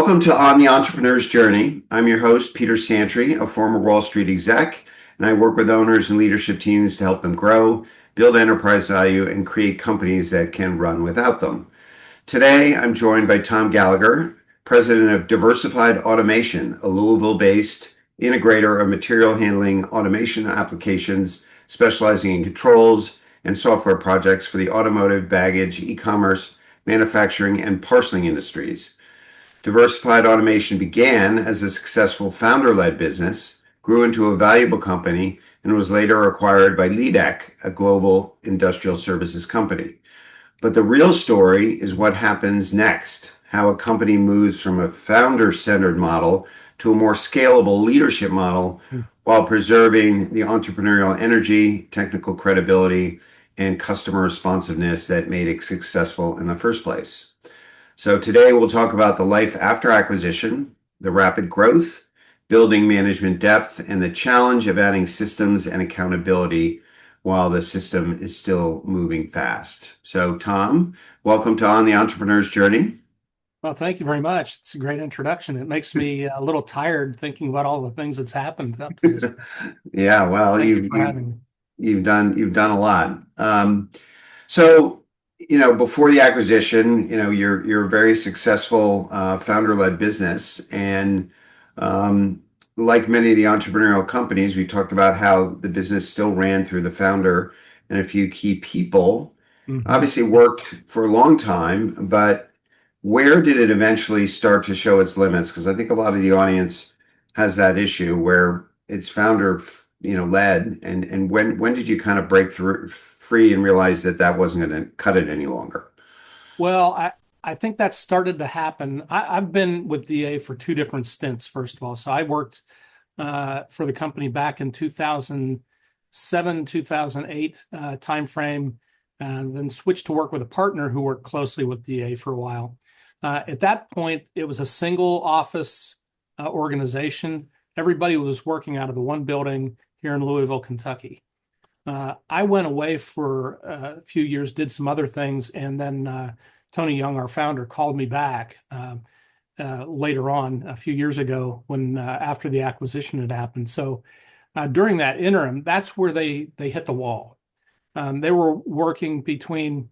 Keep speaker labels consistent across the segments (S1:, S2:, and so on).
S1: Welcome to On the Entrepreneur's Journey. I'm your host, Peter Santry, a former Wall Street exec, and I work with owners and leadership teams to help them grow, build enterprise value, and create companies that can run without them. Today, I'm joined by Tom Gallagher, president of Diversified Automation, a Louisville-based integrator of material handling automation applications specializing in controls and software projects for the automotive, baggage, e-commerce, manufacturing, and parceling industries. Diversified Automation began as a successful founder-led business, grew into a valuable company, and was later acquired by LeadEck, a global industrial services company. But the real story is what happens next, how a company moves from a founder-centered model to a more scalable leadership model while preserving the entrepreneurial energy, technical credibility, and customer responsiveness that made it successful in the first place. So today we'll talk about the life after acquisition, the rapid growth, building management depth, and the challenge of adding systems and accountability while the system is still moving fast. So Tom, welcome to On the Entrepreneur's Journey.
S2: Well, thank you very much. It's a great introduction. It makes me a little tired thinking about all the things that's happened up to this.
S1: Yeah, well,
S2: Thank you for having me.
S1: you've done a lot. So before the acquisition, you're a very successful founder-led business, and like many of the entrepreneurial companies, we talked about how the business still ran through the founder and a few key people. Obviously worked for a long time, but where did it eventually start to show its limits? Because I think a lot of the audience has that issue where it's founder, led, and when did you kind of break through free and realize that that wasn't going to cut it any longer?
S2: Well, I think that started to happen. I've been with DA for two different stints, first of all. So I worked for the company back in 2007, 2008 timeframe, and then switched to work with a partner who worked closely with DA for a while. At that point, it was a single office organization. Everybody was working out of the one building here in Louisville, Kentucky. I went away for a few years, did some other things, and then Tony Young, our founder, called me back later on a few years ago when after the acquisition had happened. So during that interim, that's where they hit the wall. They were working between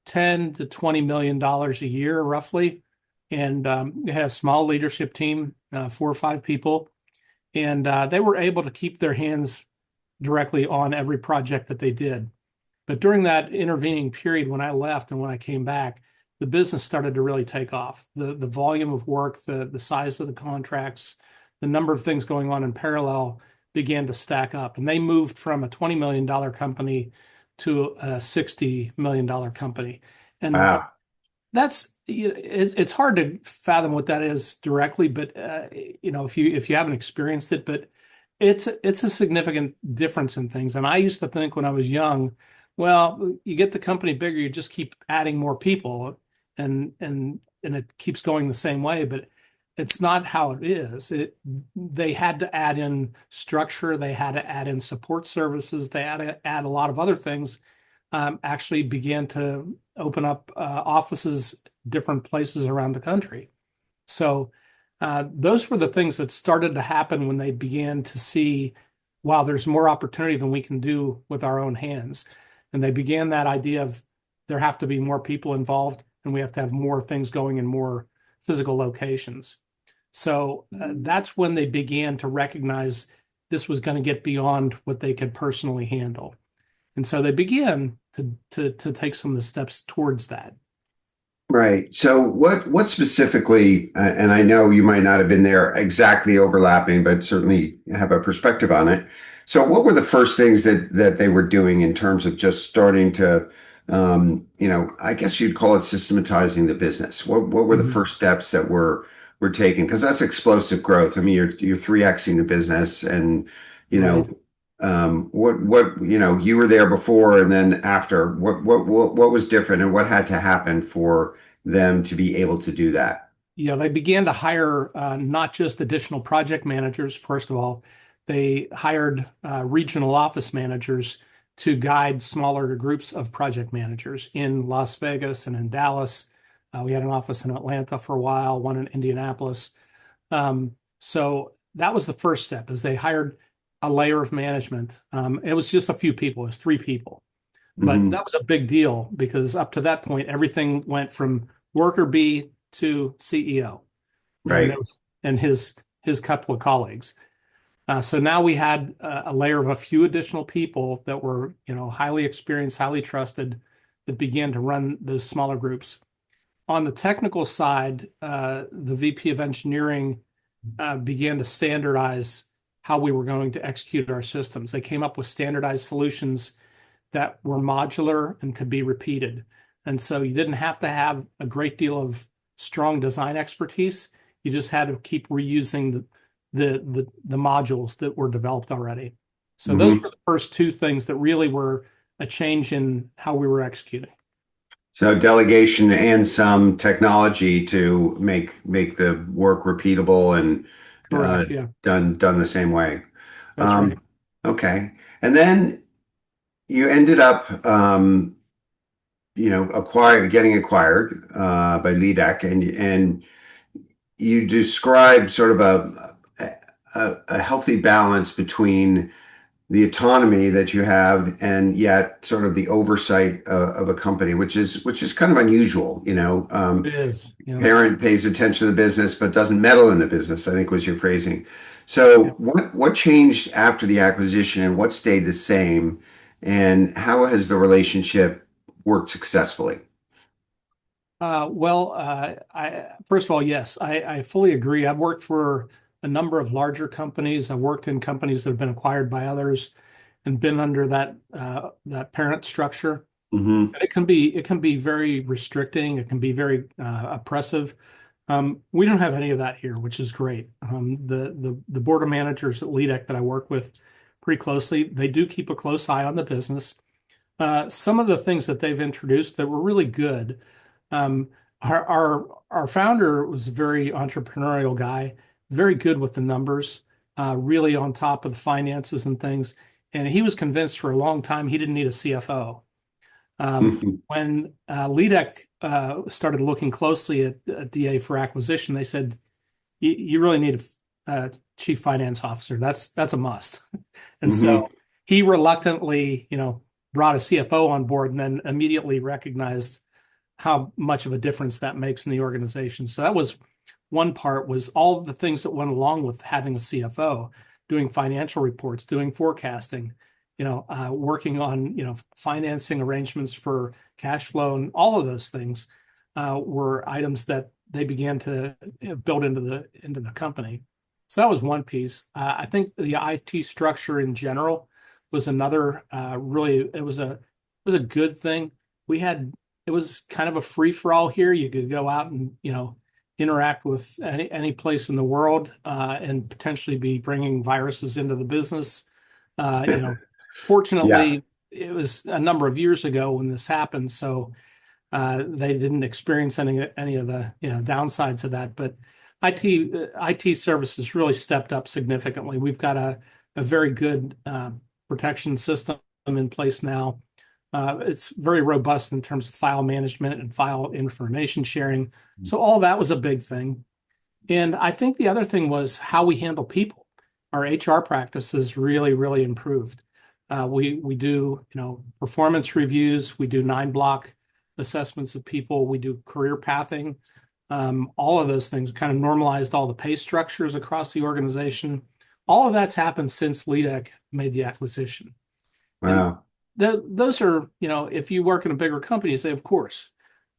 S2: $10 to $20 million a year, roughly, and they had a small leadership team, 4 or 5 people, and they were able to keep their hands directly on every project that they did. But during that intervening period, when I left and when I came back, the business started to really take off. The volume of work, the size of the contracts, the number of things going on in parallel began to stack up. And they moved from a $20 million company to a $60 million company. And
S1: Wow.
S2: it's hard to fathom what that is directly, but if you haven't experienced it, but it's a significant difference in things. And I used to think when I was young, well, you get the company bigger, you just keep adding more people, and it keeps going the same way. But it's not how it is. They had to add in structure, they had to add in support services, they had to add a lot of other things. Actually began to open up offices different places around the country. So those were the things that started to happen when they began to see, wow, there's more opportunity than we can do with our own hands. And they began that idea of there have to be more people involved and we have to have more things going in more physical locations. So that's when they began to recognize this was going to get beyond what they could personally handle. And so they began to take some of the steps towards that.
S1: Right. So what specifically, and I know you might not have been there exactly overlapping, but certainly have a perspective on it. So what were the first things that they were doing in terms of just starting to, I guess you'd call it systematizing the business? What were the first steps that were taken? Because that's explosive growth. I mean, you're 3xing the business, and
S2: Right.
S1: you were there before and then after. What was different, and what had to happen for them to be able to do that?
S2: Yeah, they began to hire not just additional project managers. First of all, they hired regional office managers to guide smaller groups of project managers in Las Vegas and in Dallas, We had an office in Atlanta for a while, one in Indianapolis. So that was the first step, is they hired a layer of management. It was just a few people, it was three people. But
S1: Hmm.
S2: that was a big deal because up to that point, everything went from worker B to CEO and
S1: Right.
S2: his couple of colleagues. So now we had a layer of a few additional people that were, highly experienced, highly trusted, that began to run those smaller groups. On the technical side, the VP of engineering began to standardize how we were going to execute our systems. They came up with standardized solutions that were modular and could be repeated. And so you didn't have to have a great deal of strong design expertise. You just had to keep reusing the modules that were developed already. So those
S1: Hmm.
S2: were the first two things that really were a change in how we were executing.
S1: So delegation and some technology to make the work repeatable and uh,
S2: Correct. Yeah,
S1: done the same way.
S2: that's right.
S1: Um, okay. And then you ended up getting acquired by LEDEC, and you described sort of a healthy balance between the autonomy that you have and yet sort of the oversight of a company, which is kind of unusual.
S2: It is. Yeah.
S1: Parent pays attention to the business but doesn't meddle in the business, I think was your phrasing. So
S2: Yeah.
S1: what changed after the acquisition and what stayed the same, and how has the relationship worked successfully?
S2: First of all, yes, I fully agree. I've worked for a number of larger companies. I've worked in companies that have been acquired by others and been under that parent structure.
S1: Hmm.
S2: And it can be very restricting. It can be very oppressive. We don't have any of that here, which is great. The board of managers at LEDEC that I work with pretty closely, they do keep a close eye on the business. Some of the things that they've introduced that were really good. Um, our founder was a very entrepreneurial guy, very good with the numbers, really on top of the finances and things. And he was convinced for a long time he didn't need a CFO. When LEDEC started looking closely at DA for acquisition, they said, you really need a chief finance officer. That's a must. And
S1: Hmm.
S2: so he reluctantly, brought a CFO on board and then immediately recognized how much of a difference that makes in the organization. So that was one part, was all of the things that went along with having a CFO, doing financial reports, doing forecasting, working on, financing arrangements for cash flow, and all of those things were items that they began to build into the company. So that was one piece. I think the IT structure in general was another really it was a good thing. We had It was kind of a free for all here. You could go out and interact with any place in the world and potentially be bringing viruses into the business. Uh, you know,
S1: Yeah.
S2: Fortunately, it was a number of years ago when this happened, so they didn't experience any of the downsides of that. But IT services really stepped up significantly. We've got a very good protection system in place now. It's very robust in terms of file management and file information sharing. So all that was a big thing. And I think the other thing was how we handle people. Our HR practices really, really improved. We do, performance reviews. We do 9 block assessments of people. We do career pathing. All of those things kind of normalized all the pay structures across the organization. All of that's happened since LEDEC made the acquisition. And
S1: Wow.
S2: those are, if you work in a bigger company, you say, of course.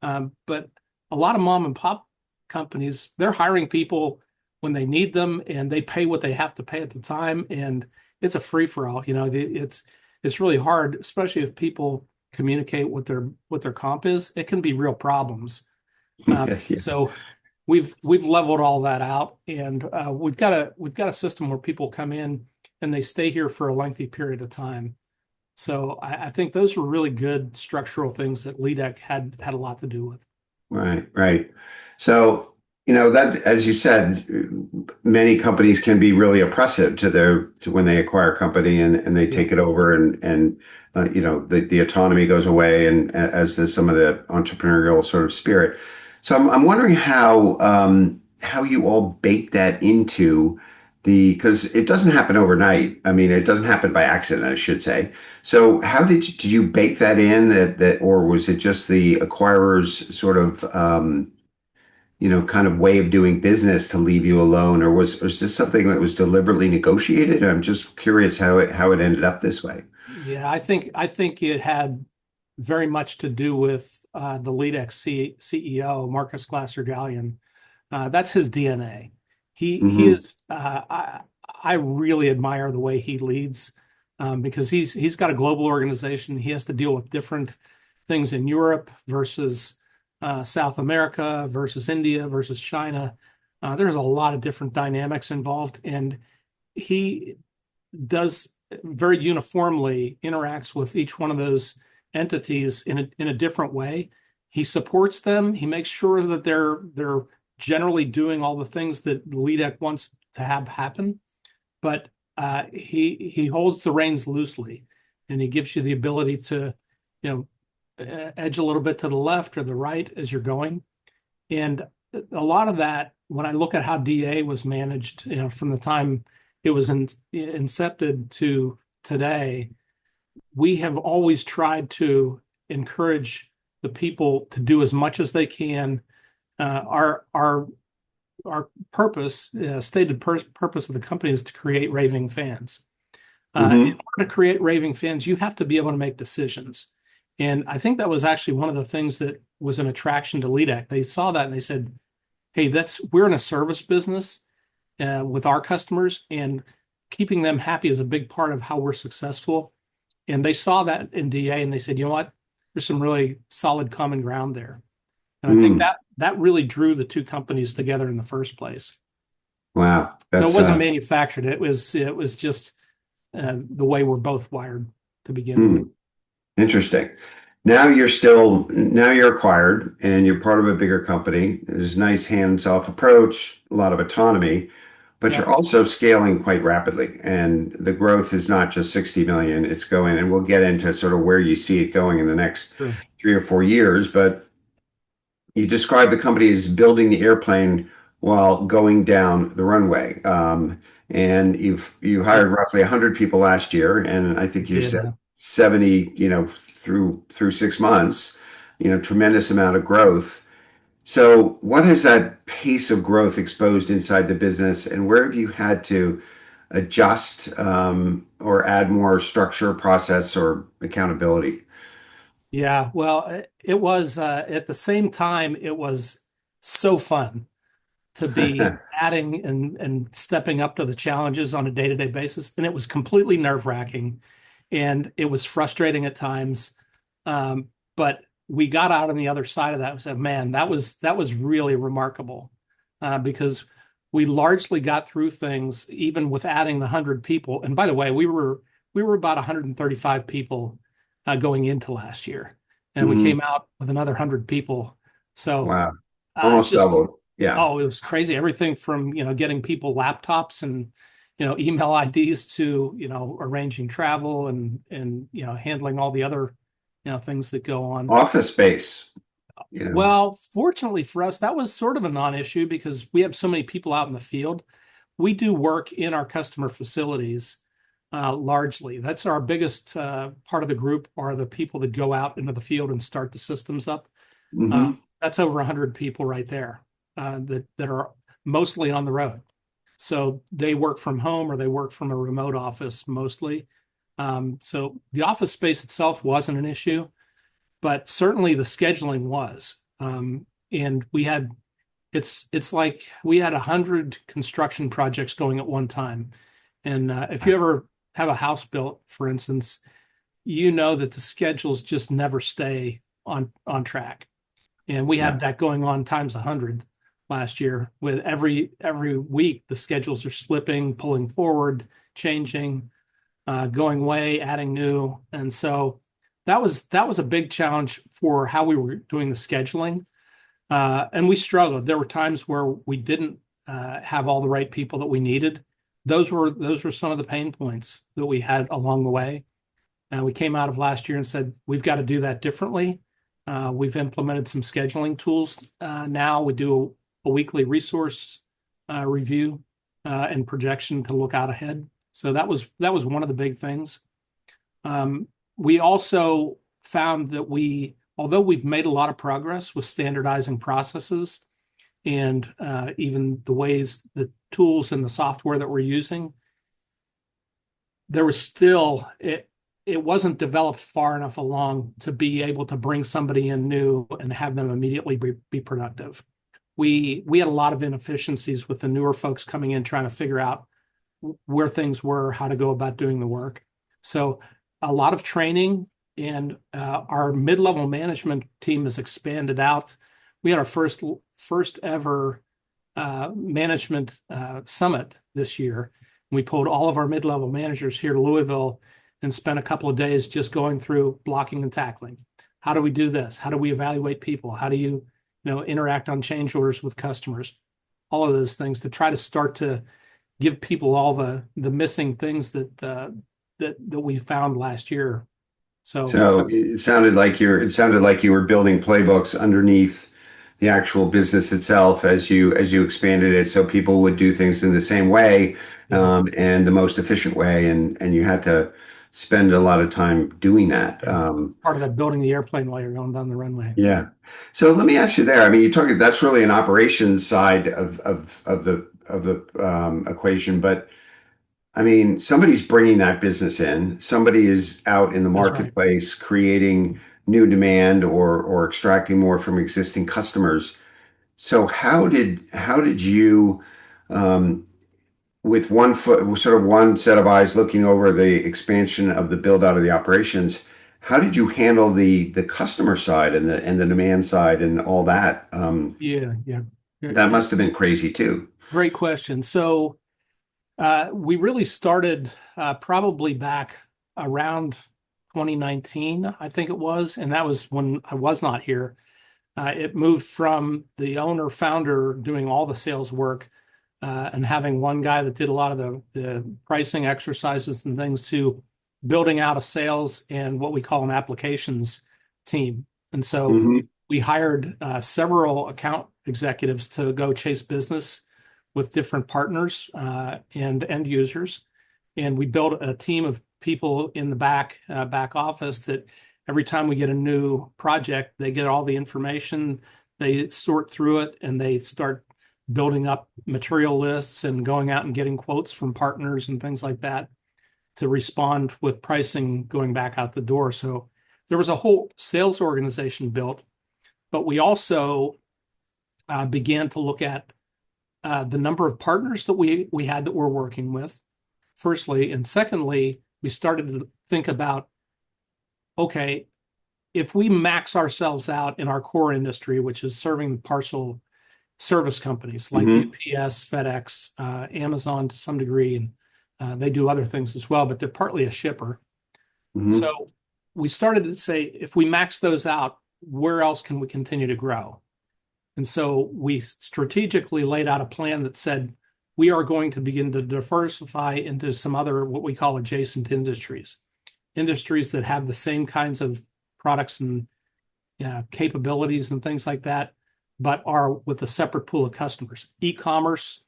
S2: But a lot of mom and pop companies, they're hiring people when they need them and they pay what they have to pay at the time. And it's a free for all. It's really hard, especially if people communicate what their comp is. It can be real problems.
S1: Yeah.
S2: So we've leveled all that out, and we've got a system where people come in and they stay here for a lengthy period of time. So I think those were really good structural things that LEDEC had a lot to do with.
S1: Right, right. So, that, as you said, many companies can be really oppressive to when they acquire a company and they
S2: Yeah.
S1: take it over and the autonomy goes away and as does some of the entrepreneurial sort of spirit. So I'm wondering how you all bake that into because it doesn't happen overnight. I mean, it doesn't happen by accident, I should say. So how did you bake that in that or was it just the acquirer's sort of kind of way of doing business to leave you alone, or was this something that was deliberately negotiated? I'm just curious how it ended up this way.
S2: Yeah, I think it had very much to do with the lead CEO, Marcus Glasser Gallion. That's his DNA. He
S1: Hmm.
S2: is. I really admire the way he leads because he's got a global organization. He has to deal with different things in Europe versus South America versus India versus China. There's a lot of different dynamics involved, and he does very uniformly interacts with each one of those entities in a different way. He supports them. He makes sure that they're generally doing all the things that LEDEC wants to have happen, but he holds the reins loosely, and he gives you the ability to, you know, edge a little bit to the left or the right as you're going. And a lot of that, when I look at how DA was managed, from the time it was incepted to today, we have always tried to encourage the people to do as much as they can. Our purpose, stated purpose of the company is to create raving fans. In
S1: Hmm.
S2: order to create raving fans, you have to be able to make decisions. And I think that was actually one of the things that was an attraction to LEDAC. They saw that and they said, hey, we're in a service business with our customers, and keeping them happy is a big part of how we're successful. And they saw that in DA and they said, you know what? There's some really solid common ground there. And I think
S1: Mm.
S2: that really drew the two companies together in the first place.
S1: Wow,
S2: So it
S1: that's
S2: wasn't manufactured. It was just the way we're both wired to begin with.
S1: hmm, interesting. Now you're acquired and you're part of a bigger company. There's a nice hands-off approach, a lot of autonomy, but
S2: Yeah,
S1: you're also scaling quite rapidly. And the growth is not just 60 million, it's going, and we'll get into sort of where you see it going in the next
S2: true.
S1: 3 or 4 years. But you describe the company as building the airplane while going down the runway. And you
S2: Yeah,
S1: hired roughly 100 people last year, and I think you
S2: did.
S1: said 70, through 6 months, tremendous amount of growth. So what has that pace of growth exposed inside the business, and where have you had to adjust or add more structure, process, or accountability?
S2: Yeah, well, it was at the same time, it was so fun to be adding and stepping up to the challenges on a day-to-day basis. And it was completely nerve-wracking and it was frustrating at times. But we got out on the other side of that and said, man, that was really remarkable because we largely got through things even with adding the 100 people. And by the way, we were about 135 people going into last year, and we
S1: Hmm.
S2: came out with another 100 people. So
S1: Wow, almost
S2: just
S1: doubled. Yeah.
S2: oh, it was crazy. Everything from, getting people laptops and, email IDs to, arranging travel and, handling all the other, things that go on.
S1: Office space, you know.
S2: Well, fortunately for us, that was sort of a non-issue because we have so many people out in the field. We do work in our customer facilities largely. That's our biggest part of the group are the people that go out into the field and start the systems up. Uh,
S1: Hmm.
S2: that's over 100 people right there that are mostly on the road. So they work from home or they work from a remote office mostly. So the office space itself wasn't an issue, but certainly the scheduling was. And it's like we had 100 construction projects going at one time. And if you ever have a house built, for instance, you know that the schedules just never stay on track. And we
S1: Yeah.
S2: had that going on times 100 last year with every week the schedules are slipping, pulling forward, changing, going away, adding new. And so that was a big challenge for how we were doing the scheduling. And we struggled. There were times where we didn't have all the right people that we needed. Those were some of the pain points that we had along the way. And we came out of last year and said, we've got to do that differently. We've implemented some scheduling tools. Now we do a weekly resource review and projection to look out ahead. So that was one of the big things. We also found that although we've made a lot of progress with standardizing processes and even the tools and the software that we're using, there was still it wasn't developed far enough along to be able to bring somebody in new and have them immediately be productive. We had a lot of inefficiencies with the newer folks coming in trying to figure out where things were, how to go about doing the work. So a lot of training, and our mid-level management team has expanded out. We had our first ever management summit this year. We pulled all of our mid-level managers here to Louisville and spent a couple of days just going through blocking and tackling. How do we do this? How do we evaluate people? How do you interact on change orders with customers? All of those things to try to start to give people all the missing things that we found last year.
S1: So it sounded like you were building playbooks underneath the actual business itself as you expanded it, so people would do things in the same way,
S2: Mhm.
S1: and the most efficient way, and you had to spend a lot of time doing that.
S2: Yeah. Part of that building the airplane while you're going down the runway.
S1: Yeah. So let me ask you there. I mean, that's really an operations side of the equation, but I mean, somebody's bringing that business in. Somebody is out in the
S2: That's right.
S1: marketplace creating new demand or extracting more from existing customers. So how did you, um, with one foot, sort of one set of eyes looking over the expansion of the build out of the operations, how did you handle the customer side and the demand side and all that?
S2: Yeah, yeah.
S1: That must have been crazy too.
S2: Great question. So we really started probably back around 2019, I think it was, and that was when I was not here. It moved from the owner founder doing all the sales work and having one guy that did a lot of the pricing exercises and things to building out a sales and what we call an applications team. And so
S1: Hmm.
S2: we hired several account executives to go chase business with different partners and end users. And we built a team of people in the back office that every time we get a new project, they get all the information, they sort through it, and they start building up material lists and going out and getting quotes from partners and things like that to respond with pricing going back out the door. So there was a whole sales organization built, but we also began to look at the number of partners that we had that we're working with, firstly, and secondly, we started to think about, okay, if we max ourselves out in our core industry, which is serving parcel service companies like
S1: Hmm.
S2: UPS, FedEx, Amazon to some degree, and they do other things as well, but they're partly a shipper.
S1: Hmm.
S2: So we started to say, if we max those out, where else can we continue to grow? And so we strategically laid out a plan that said we are going to begin to diversify into some other what we call adjacent industries, industries that have the same kinds of products and capabilities and things like that, but are with a separate pool of customers. E-commerce,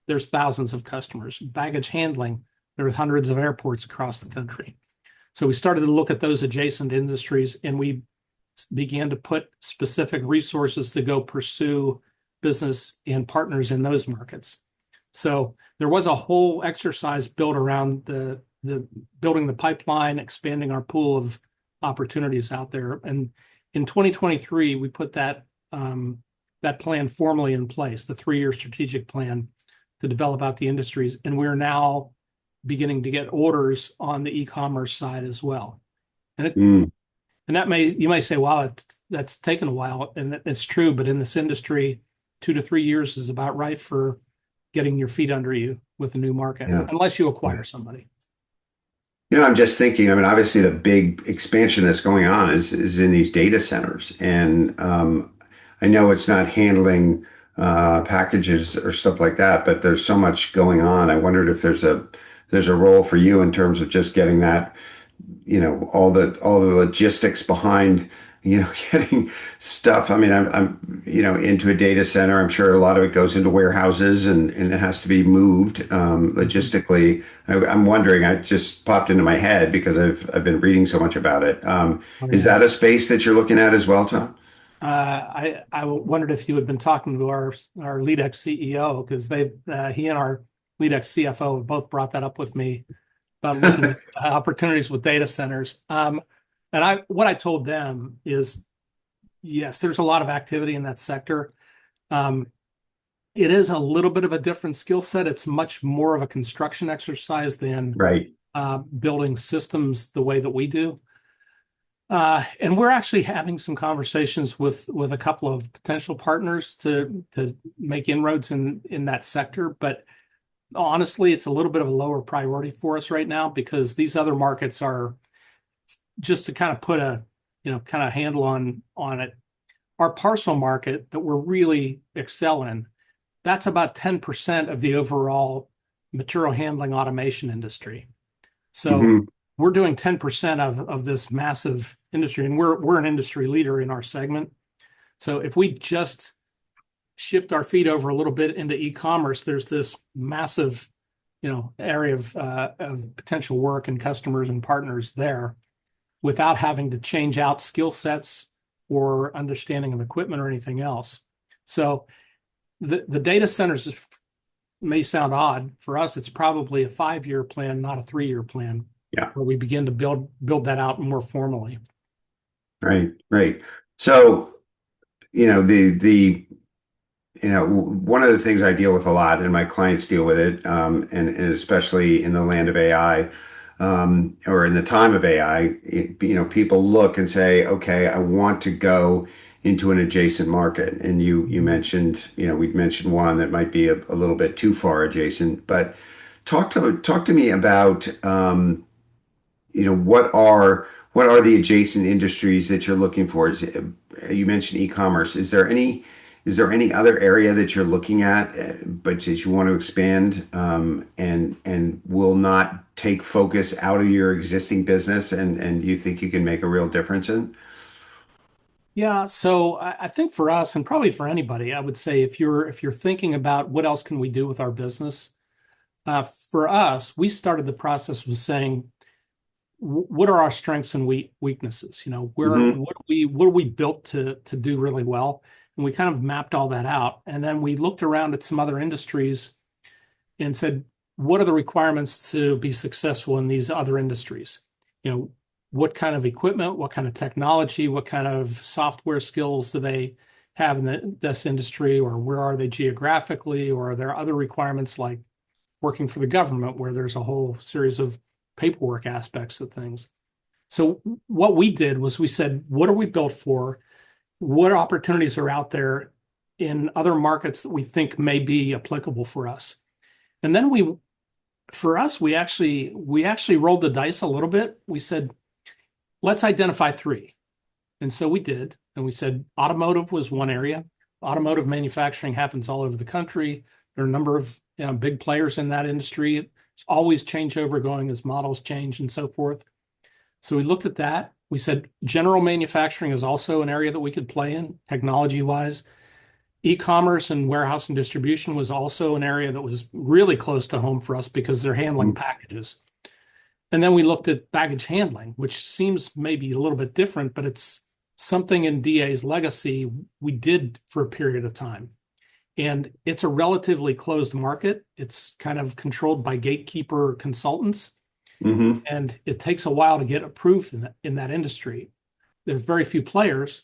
S2: there's thousands of customers. Baggage handling, there are hundreds of airports across the country. So we started to look at those adjacent industries, and we began to put specific resources to go pursue business and partners in those markets. So there was a whole exercise built around the building the pipeline, expanding our pool of opportunities out there. And in 2023, we put that plan formally in place, the 3-year strategic plan to develop out the industries. And we're now beginning to get orders on the e-commerce side as well. And it,
S1: Mm.
S2: and you may say, wow, that's taken a while, and it's true. But in this industry, 2 to 3 years is about right for getting your feet under you with a new market,
S1: Yeah.
S2: unless you acquire somebody.
S1: I'm just thinking, I mean, obviously the big expansion that's going on is in these data centers. And I know it's not handling packages or stuff like that, but there's so much going on. I wondered if there's a role for you in terms of just getting that all the logistics behind, getting stuff. I mean, I'm into a data center. I'm sure a lot of it goes into warehouses and it has to be moved logistically. I'm wondering, I just popped into my head because I've been reading so much about it.
S2: Oh,
S1: Is
S2: yeah.
S1: that a space that you're looking at as well, Tom?
S2: I wondered if you had been talking to our lead ex CEO because he and our lead ex CFO have both brought that up with me about looking at opportunities with data centers. And what I told them is yes, there's a lot of activity in that sector. Um, it is a little bit of a different skill set. It's much more of a construction exercise than
S1: Right.
S2: building systems the way that we do. And we're actually having some conversations with a couple of potential partners to make inroads in that sector. But honestly, it's a little bit of a lower priority for us right now because these other markets are just to kind of put a kind of handle on it. Our parcel market that we're really excel in, that's about 10% of the overall material handling automation industry. So
S1: Hmm.
S2: we're doing 10% of this massive industry, and we're an industry leader in our segment. So if we just shift our feet over a little bit into e-commerce, there's this massive, area of potential work and customers and partners there without having to change out skill sets or understanding of equipment or anything else. So the data centers may sound odd. For us, it's probably a 5-year plan, not a 3-year plan,
S1: Yeah.
S2: where we begin to build that out more formally.
S1: Right. Right. So, the one of the things I deal with a lot, and my clients deal with it, and especially in the land of AI, or in the time of AI, people look and say, okay, I want to go into an adjacent market. And you
S2: Mhm.
S1: mentioned, we'd mentioned one that might be a little bit too far adjacent, but talk to me about, what are the adjacent industries that you're looking for? You mentioned e-commerce. Is there any other area that you're looking at, but that you want to expand, and will not take focus out of your existing business, and you think you can make a real difference in?
S2: Yeah, so I think for us, and probably for anybody, I would say if you're thinking about what else can we do with our business, for us, we started the process with saying, what are our strengths and weaknesses? Where
S1: Hmm.
S2: what are we built to do really well? And we kind of mapped all that out. And then we looked around at some other industries and said, what are the requirements to be successful in these other industries? You know, what kind of equipment, what kind of technology, what kind of software skills do they have in this industry, or where are they geographically, or are there other requirements like working for the government where there's a whole series of paperwork aspects of things? So what we did was we said, what are we built for? What opportunities are out there in other markets that we think may be applicable for us? And then for us, we actually rolled the dice a little bit. We said, let's identify three. And so we did. And we said automotive was one area. Automotive manufacturing happens all over the country. There are a number of big players in that industry. It's always changeover going as models change and so forth. So we looked at that. We said general manufacturing is also an area that we could play in technology wise. E-commerce and warehouse and distribution was also an area that was really close to home for us because they're handling packages. And then we looked at baggage handling, which seems maybe a little bit different, but it's something in DA's legacy we did for a period of time. And it's a relatively closed market. It's kind of controlled by gatekeeper consultants,
S1: Hmm.
S2: and it takes a while to get approved in that industry. There's very few players.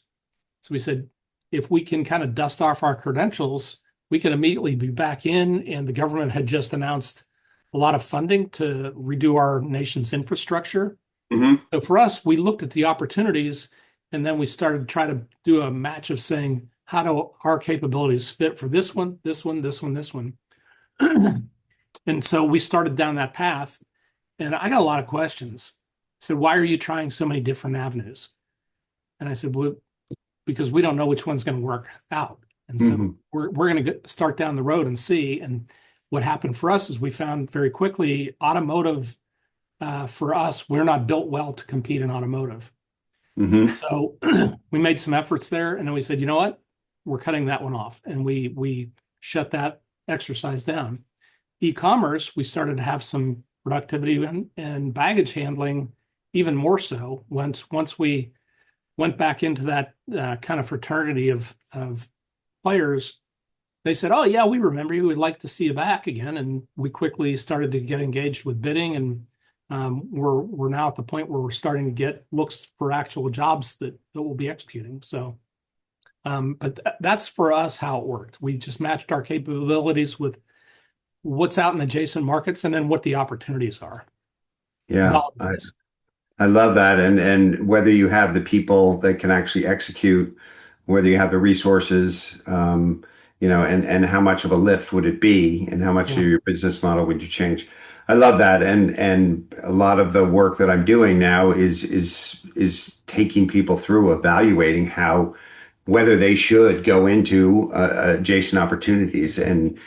S2: So we said, if we can kind of dust off our credentials, we can immediately be back in. And the government had just announced a lot of funding to redo our nation's infrastructure.
S1: Hmm.
S2: So for us, we looked at the opportunities and then we started to try to do a match of saying, how do our capabilities fit for this one, this one, this one, this one? And so we started down that path. And I got a lot of questions. I said, why are you trying so many different avenues? And I said, well, because we don't know which one's going to work out. And so
S1: Hmm.
S2: we're going to start down the road and see. And what happened for us is we found very quickly automotive for us, we're not built well to compete in automotive.
S1: Hmm.
S2: So we made some efforts there, and then we said, you know what? We're cutting that one off, and we shut that exercise down. E-commerce, we started to have some productivity and baggage handling, even more so once we went back into that kind of fraternity of players. They said, "Oh yeah, we remember you. We'd like to see you back again." And we quickly started to get engaged with bidding, and we're now at the point where we're starting to get looks for actual jobs that we'll be executing. So, but that's for us how it worked. We just matched our capabilities with what's out in adjacent markets, and then what the opportunities are.
S1: Yeah,
S2: Dollars.
S1: I love that. And whether you have the people that can actually execute, whether you have the resources, and how much of a lift would it be, and how much of
S2: Yeah,
S1: your business model would you change? I love that. And a lot of the work that I'm doing now is taking people through evaluating how whether they should go into adjacent opportunities and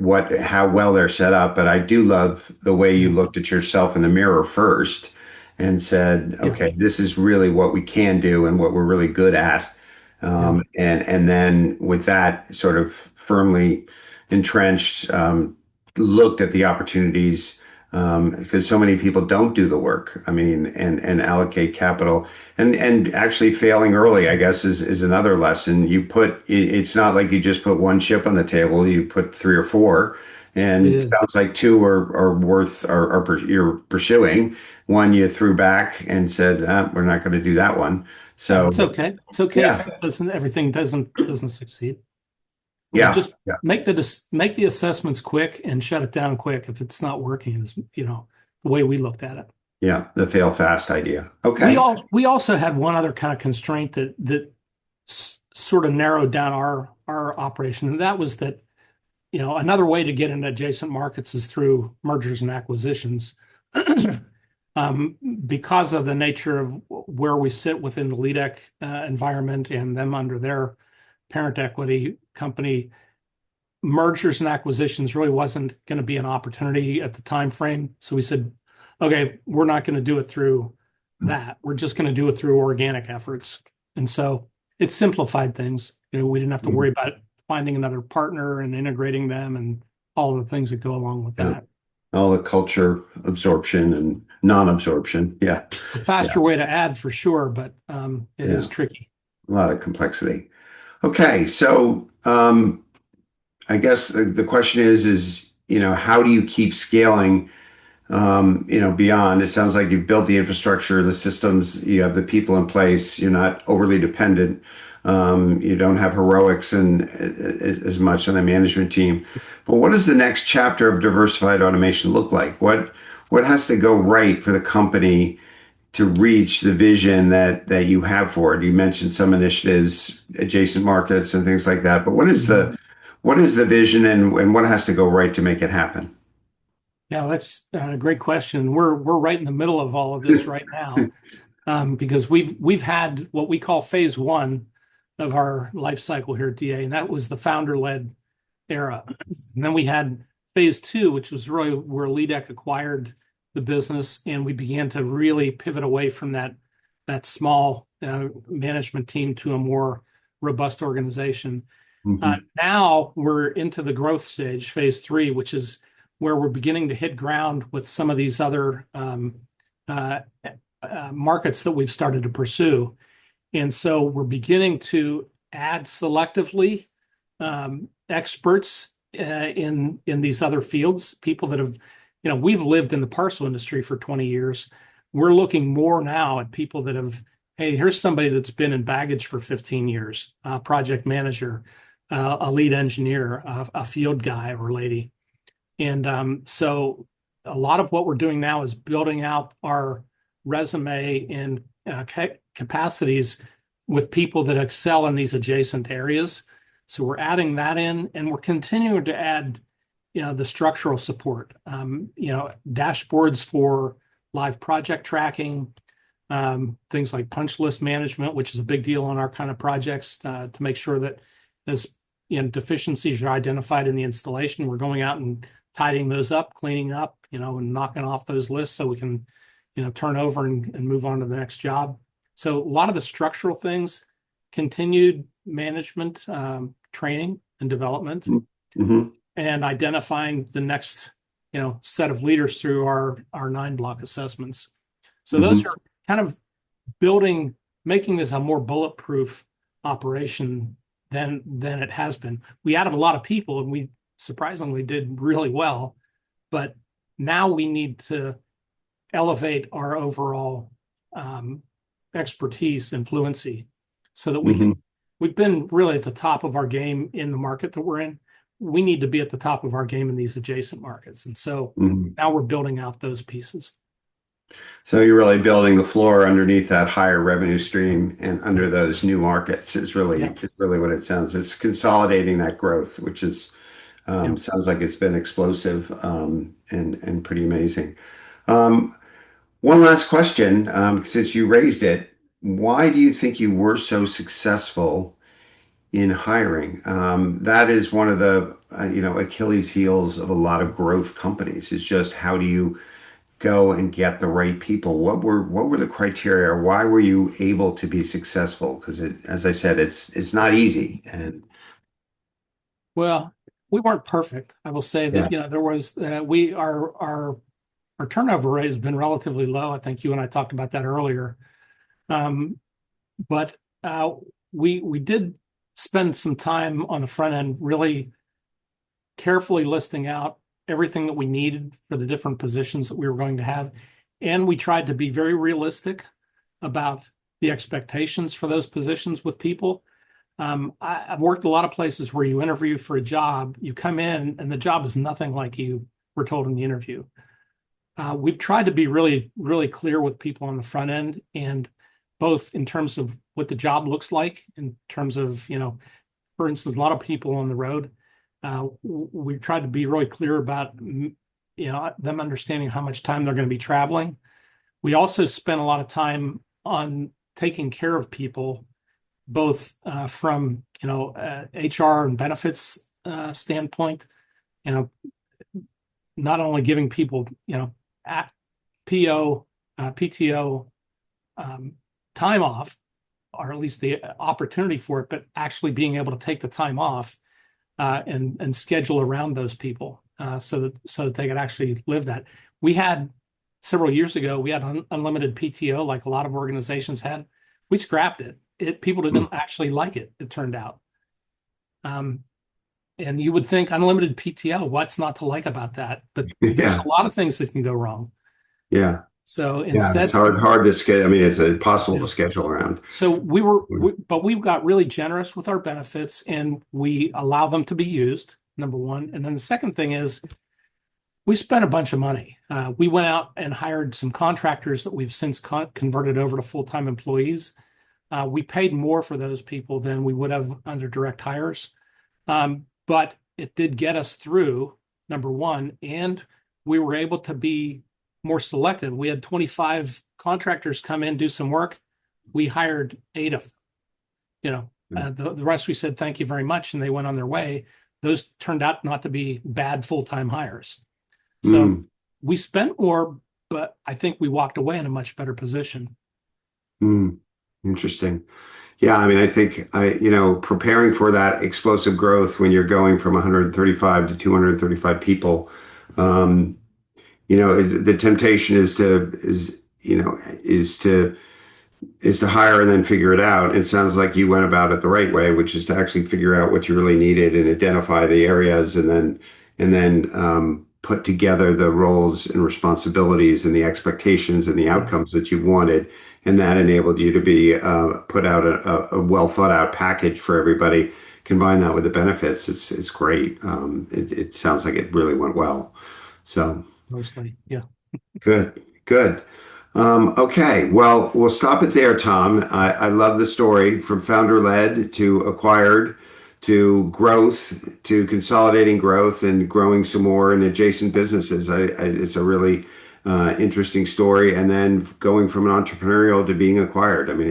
S1: what how well they're set up. But I do love the way you
S2: yeah,
S1: looked at yourself in the mirror first and said,
S2: yeah,
S1: okay, this is really what we can do and what we're really good at.
S2: yeah,
S1: And then with that sort of firmly entrenched, looked at the opportunities because so many people don't do the work. I mean, and allocate capital and actually failing early, I guess, is another lesson. It's not like you just put one chip on the table. You put three or four.
S2: it
S1: And it
S2: is.
S1: sounds like two are worth you're pursuing. One you threw back and said, we're not going to do that one.
S2: Yeah,
S1: So
S2: it's okay. It's okay
S1: yeah,
S2: if everything doesn't succeed.
S1: yeah,
S2: Just
S1: yeah,
S2: make the assessments quick and shut it down quick if it's not working. Is the way we looked at it.
S1: yeah. The fail fast idea. Okay.
S2: We also had one other kind of constraint that sort of narrowed down our operation, and that was that another way to get into adjacent markets is through mergers and acquisitions. Um, because of the nature of where we sit within the LEADEC environment and them under their parent equity company, mergers and acquisitions really wasn't going to be an opportunity at the time frame. So we said, okay, we're not going to do it through that. We're just going to do it through organic efforts. And so it simplified things. We didn't have to worry about finding another partner and integrating them and all the things that go along with
S1: Yeah.
S2: that.
S1: All the culture absorption and non-absorption. Yeah.
S2: A
S1: Yeah.
S2: faster way to add for sure, but it is
S1: Yeah.
S2: tricky.
S1: A lot of complexity. Okay. So, I guess the question is, how do you keep scaling, beyond? It sounds like you've built the infrastructure, the systems, you have the people in place, you're not overly dependent. You don't have heroics and as much on the management team. But what does the next chapter of diversified automation look like? What has to go right for the company to reach the vision that you have for it? You mentioned some initiatives, adjacent markets and things like that, but
S2: Mhm.
S1: what is the vision and what has to go right to make it happen?
S2: Yeah, that's a great question. We're right in the middle of all of this right now, because we've had what we call phase one of our life cycle here at DA, and that was the founder-led era. And then we had phase two, which was really where LeadEck acquired the business, and we began to really pivot away from that small management team to a more robust organization.
S1: Hmm.
S2: Now we're into the growth stage, phase three, which is where we're beginning to hit ground with some of these other uh, markets that we've started to pursue. And so we're beginning to add selectively experts in these other fields, people that have, we've lived in the parcel industry for 20 years. We're looking more now at people that have, hey, here's somebody that's been in baggage for 15 years, project manager, a lead engineer, a field guy or lady. And so a lot of what we're doing now is building out our resume and capacities with people that excel in these adjacent areas. So we're adding that in, and we're continuing to add, the structural support, dashboards for live project tracking, things like punch list management, which is a big deal on our kind of projects, to make sure that as deficiencies are identified in the installation, we're going out and tidying those up, cleaning up, and knocking off those lists so we can, turn over and move on to the next job. So a lot of the structural things, continued management, training and development,
S1: Mm-hmm.
S2: and identifying the next, set of leaders through our 9 block assessments. So those
S1: Mm-hmm.
S2: are kind of building, making this a more bulletproof operation than it has been. We added a lot of people and we surprisingly did really well, but now we need to elevate our overall expertise and fluency so that we can.
S1: Mm-hmm.
S2: We've been really at the top of our game in the market that we're in. We need to be at the top of our game in these adjacent markets. And so
S1: Mm-hmm.
S2: now we're building out those pieces.
S1: So you're really building the floor underneath that higher revenue stream and under those new markets
S2: Yeah.
S1: is really what it sounds. It's consolidating that growth, which is
S2: Yeah.
S1: sounds like it's been explosive and pretty amazing. Um, One last question, since you raised it, why do you think you were so successful in hiring? That is one of the Achilles heels of a lot of growth companies. Is just how do you go and get the right people? What were the criteria? Why were you able to be successful? Because as I said, it's not easy. And
S2: Well, we weren't perfect. I will say
S1: yeah.
S2: that, there was, our turnover rate has been relatively low. I think you and I talked about that earlier. Um, but we did spend some time on the front end really carefully listing out everything that we needed for the different positions that we were going to have. And we tried to be very realistic about the expectations for those positions with people. I've worked a lot of places where you interview for a job, you come in, and the job is nothing like you were told in the interview. We've tried to be really, really clear with people on the front end, and both in terms of what the job looks like, in terms of, for instance, a lot of people on the road. We tried to be really clear about, them understanding how much time they're going to be traveling. We also spent a lot of time on taking care of people, both from HR and benefits standpoint. You know, not only giving people PO, PTO time off, or at least the opportunity for it, but actually being able to take the time off and schedule around those people so that they could actually live that. We had several years ago, we had unlimited PTO, like a lot of organizations had. We scrapped it. People didn't actually like it, it turned out. Um, and you would think unlimited PTO, what's not to like about that? But there's a
S1: Yeah.
S2: lot of things that can go wrong.
S1: Yeah.
S2: So
S1: Yeah. It's
S2: instead,
S1: hard to schedule. I mean, it's impossible to
S2: yeah.
S1: schedule around.
S2: So but we got really generous with our benefits and we allow them to be used, number one. And then the second thing is we spent a bunch of money. We went out and hired some contractors that we've since converted over to full-time employees. We paid more for those people than we would have under direct hires. But it did get us through, number one, and we were able to be more selective. We had 25 contractors come in, do some work. We hired 8 of them. The rest we said, thank you very much, and they went on their way. Those turned out not to be bad full-time hires. So
S1: Mm,
S2: we spent more, but I think we walked away in a much better position.
S1: mm, interesting. Yeah, I mean, I think preparing for that explosive growth when you're going from 135 to 235 people, um, the temptation is to hire and then figure it out. It sounds like you went about it the right way, which is to actually figure out what you really needed and identify the areas, and then put together the roles and responsibilities and the expectations and the
S2: Yeah,
S1: outcomes that you wanted, and that enabled you to be put out a well thought out package for everybody. Combine that with the benefits, it's great. It sounds like it really went well. So.
S2: mostly. Yeah.
S1: Good, good. Okay, well, we'll stop it there, Tom. I love the story from founder-led to acquired to growth to consolidating growth and growing some more in adjacent businesses. It's a really interesting story. And then going from an entrepreneurial to being acquired. I mean,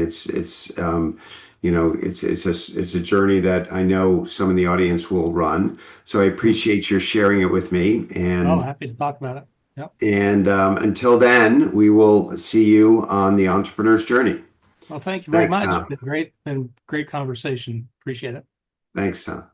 S1: it's a journey that I know some in the audience will run. So I appreciate your sharing it with me.
S2: Oh,
S1: And
S2: happy to talk about it. Yep.
S1: until then, we will see you on the entrepreneur's journey.
S2: Well, thank you very
S1: Thanks,
S2: much.
S1: Tom.
S2: Been great and great conversation. Appreciate it.
S1: Thanks, Tom.